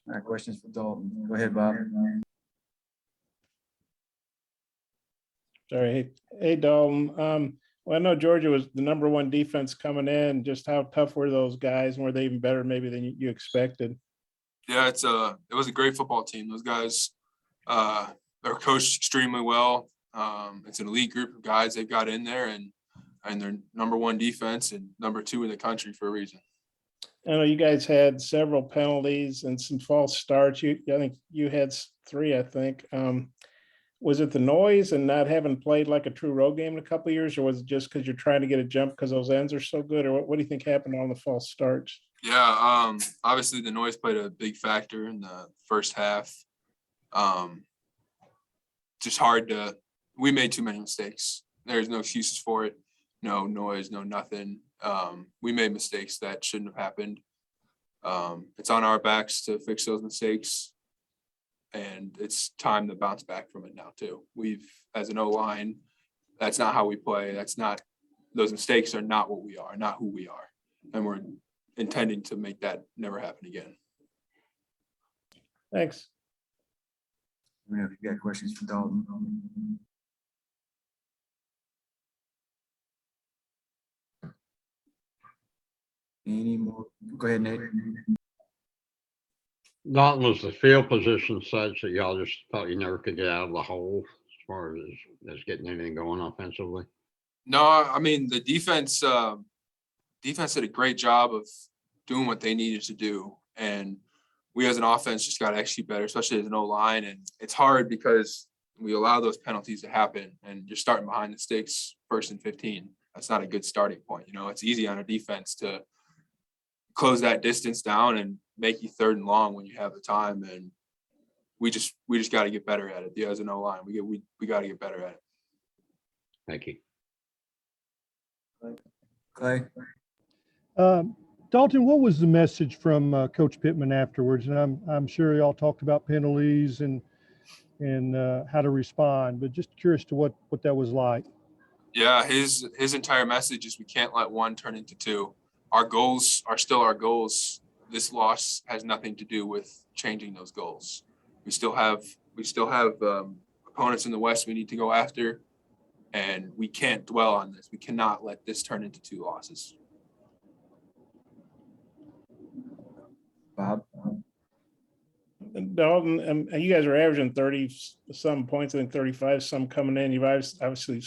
All right, questions for Dalton. Go ahead, Bob. Sorry. Hey, Dalton. Well, I know Georgia was the #1 defense coming in. Just how tough were those guys? And were they even better maybe than you expected? Yeah, it was a great football team. Those guys, they're coached extremely well. It's an elite group of guys they've got in there, and they're #1 defense and #2 in the country for a reason. I know you guys had several penalties and some false starts. I think you had 3, I think. Was it the noise and not having played like a true road game in a couple of years, or was it just because you're trying to get a jump because those ends are so good? Or what do you think happened on the false starts? Yeah, obviously the noise played a big factor in the first half. Just we made too many mistakes. There's no excuses for it. No noise, no nothing. We made mistakes that shouldn't have happened. It's on our backs to fix those mistakes. And it's time to bounce back from it now too. As an O-line, that's not how we play. Those mistakes are not what we are, not who we are. And we're intending to make that never happen again. Thanks. Let me know if you got questions for Dalton. Any more? Go ahead, Nate. Dalton, was the field position such that y'all just thought you never could get out of the hole as far as getting anything going offensively? No, I mean, the defense did a great job of doing what they needed to do. And we as an offense just got to execute better, especially as an O-line. And it's hard because we allow those penalties to happen and you're starting behind the sticks 1st and 15. That's not a good starting point. It's easy on a defense to close that distance down and make you 3rd and long when you have the time. And we just got to get better at it. As an O-line, we got to get better at it. Thank you. Clay. Dalton, what was the message from Coach Pittman afterwards? And I'm sure y'all talked about penalties and how to respond, but just curious to what that was like. Yeah, his entire message is we can't let one turn into 2. Our goals are still our goals. This loss has nothing to do with changing those goals. We still have opponents in the West we need to go after, and we can't dwell on this. We cannot let this turn into 2 losses. Bob. Dalton, you guys are averaging 30-some points, I think 35, some coming in. You've obviously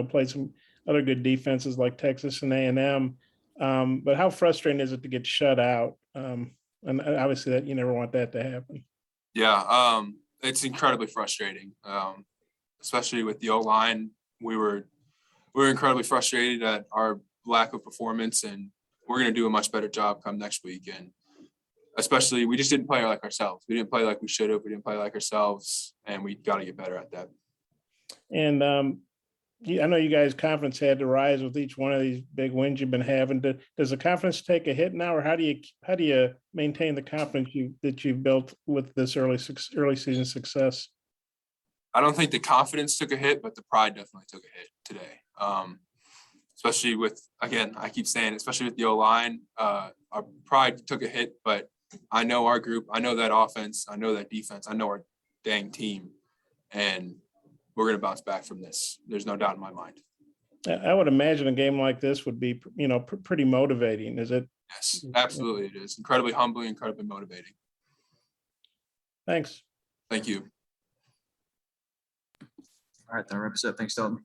played some other good defenses like Texas and A&M. But how frustrating is it to get shut out? And obviously that you never want that to happen. Yeah, it's incredibly frustrating, especially with the O-line. We were incredibly frustrated at our lack of performance, and we're going to do a much better job come next week. And especially, we just didn't play like ourselves. We didn't play like we should have. We didn't play like ourselves, and we got to get better at that. And I know you guys' confidence had to rise with each one of these big wins you've been having. Does the confidence take a hit now, or how do you maintain the confidence that you've built with this early season success? I don't think the confidence took a hit, but the pride definitely took a hit today. Especially with, again, I keep saying, especially with the O-line, our pride took a hit, but I know our group, I know that offense, I know that defense, I know our dang team, and we're going to bounce back from this. There's no doubt in my mind. I would imagine a game like this would be, pretty motivating. Is it? Yes, absolutely. It is incredibly humbling, incredibly motivating. Thanks. Thank you. All right, that wraps up. Thanks, Dalton.